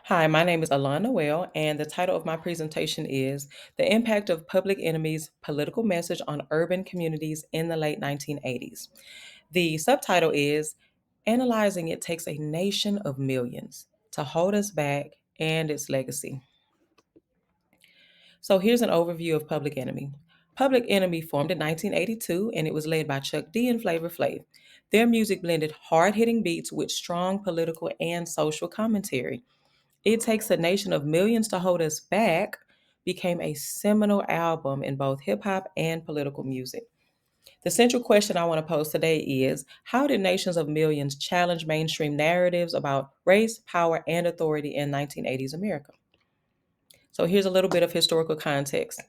Hi, my name is Alain Noel, and the title of my presentation is The Impact of Public Enemy's Political Message on Urban Communities in the Late 1980s. The subtitle is Analyzing It Takes a Nation of Millions to Hold Us Back and Its Legacy. So here's an overview of Public Enemy. Public Enemy formed in 1982 and it was led by Chuck D and Flavor Flav. Their music blended hard hitting beats with strong political and social commentary. It Takes a Nation of Millions to Hold Us Back became a seminal album in both hip hop and political music. The central question I want to pose today is how did nations of millions challenge mainstream narratives about race, power, and authority in 1980s America? So here's a little bit of historical context.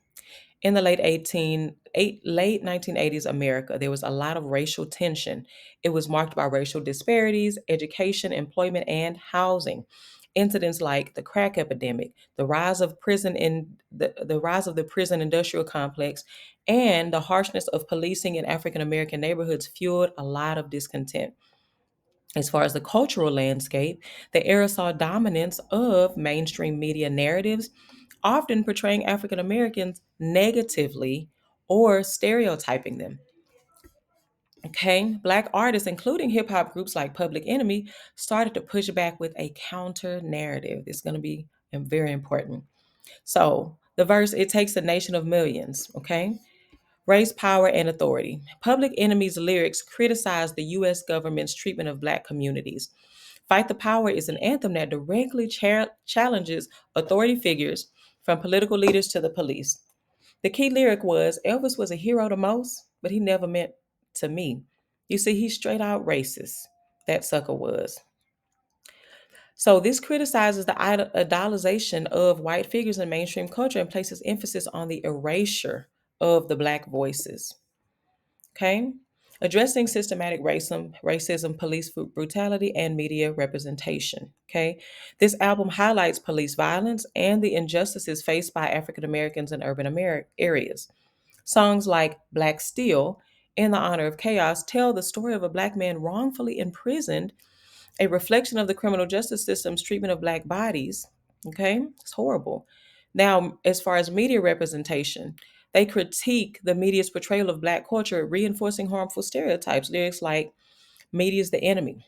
In the late 1980s America, there was a lot of racial tension. It was marked by racial disparities, education, employment, and housing. Incidents like the crack epidemic, the rise of the prison industrial complex, and the harshness of policing in African American neighborhoods fueled a lot of discontent. As far as the cultural landscape, the era saw dominance of mainstream media narratives, often portraying African Americans negatively or stereotyping them. Okay, Black artists, including hip hop groups like Public Enemy, started to push back with a counter narrative. It's going to be very important. So, the verse, it takes a nation of millions, okay? Race, power, and authority. Public Enemy's lyrics criticize the U.S. government's treatment of Black communities. Fight the Power is an anthem that directly challenges authority figures, from political leaders to the police. The key lyric was Elvis was a hero to most, but he never meant to me. You see, he's straight out racist. That sucker was. So, this criticizes the idolization of white figures in mainstream culture and places emphasis on the erasure of the Black voices. Okay? Addressing systematic racism, police brutality, and media representation. Okay? This album highlights police violence and the injustices faced by African Americans in urban areas. Songs like Black Steel, In the Honor of Chaos, tell the story of a Black man wrongfully imprisoned, a reflection of the criminal justice system's treatment of Black bodies. Okay? It's horrible. Now, as far as media representation, they critique the media's portrayal of Black culture, reinforcing harmful stereotypes. Lyrics like Media is the Enemy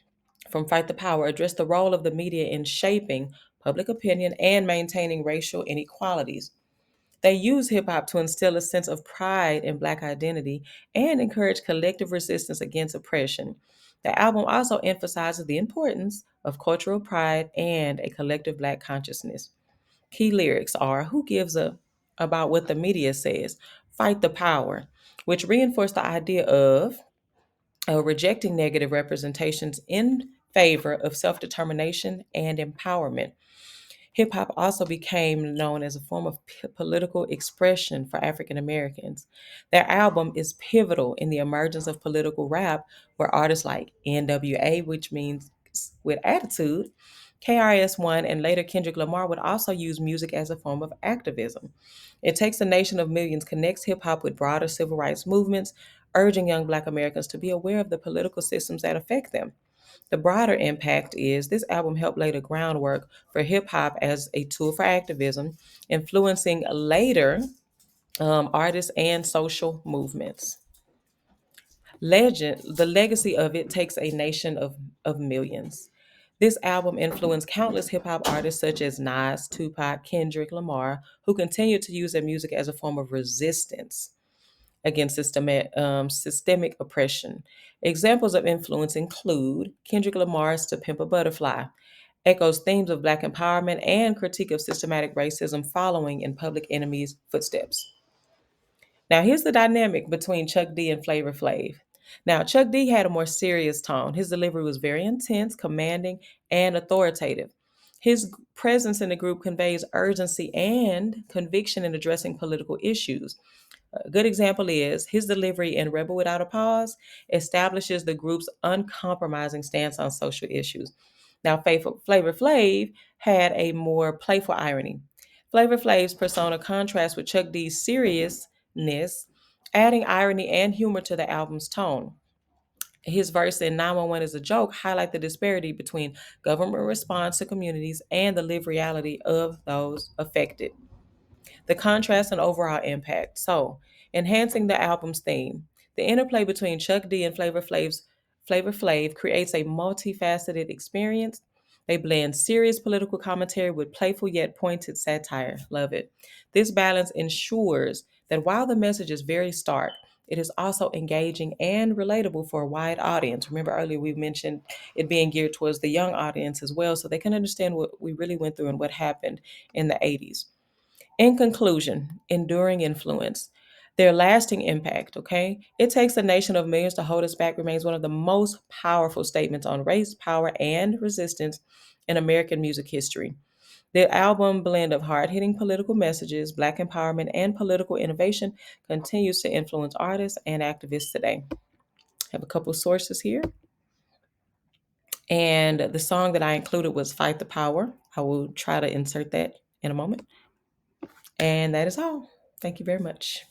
from Fight the Power address the role of the media in shaping public opinion and maintaining racial inequalities. They use hip hop to instill a sense of pride in Black identity and encourage collective resistance against oppression. The album also emphasizes the importance of cultural pride and a collective Black consciousness. Key lyrics are Who Gives a About What the Media Says, Fight the Power, which reinforce the idea of rejecting negative representations in favor of self determination and empowerment. Hip hop also became known as a form of political expression for African Americans. Their album is pivotal in the emergence of political rap, where artists like NWA, which means with attitude, KRS-One, and later Kendrick Lamar would also use music as a form of activism. It Takes a Nation of Millions connects hip hop with broader civil rights movements, urging young Black Americans to be aware of the political systems that affect them. The broader impact is this album helped lay the groundwork for hip hop as a tool for activism, influencing later artists and social movements. The legacy of It Takes a Nation of Millions. This album influenced countless hip hop artists such as Nas, Tupac, Kendrick Lamar, who continued to use their music as a form of resistance against systemic oppression. Examples of influence include Kendrick Lamar's To Pimp a Butterfly, echoes themes of Black empowerment and critique of systematic racism following in Public Enemy's footsteps. Now, here's the dynamic between Chuck D and Flavor Flav. Now, Chuck D had a more serious tone. His delivery was very intense, commanding, and authoritative. His presence in the group conveys urgency and conviction in addressing political issues. A good example is his delivery in Rebel Without a Pause establishes the group's uncompromising stance on social issues. Now, Flavor Flav had a more playful irony. Flavor Flav's persona contrasts with Chuck D's seriousness, adding irony and humor to the album's tone. His verse in 911 is a joke highlight the disparity between government response to communities and the lived reality of those affected. The contrast and overall impact. So, enhancing the album's theme. The interplay between Chuck D and Flavor Flav creates a multifaceted experience. They blend serious political commentary with playful yet pointed satire. Love it. This balance ensures that while the message is very stark, it is also engaging and relatable for a wide audience. Remember earlier we mentioned it being geared towards the young audience as well, so they can understand what we really went through and what happened in the 80s. In conclusion, enduring influence, their lasting impact, okay? It takes a nation of millions to hold us back remains one of the most powerful statements on race, power, and resistance in American music history. The album blend of hard-hitting political messages, black empowerment, and political innovation continues to influence artists and activists today. I have a couple of sources here. And the song that I included was Fight the Power. I will try to insert that in a moment. And that is all. Thank you very much.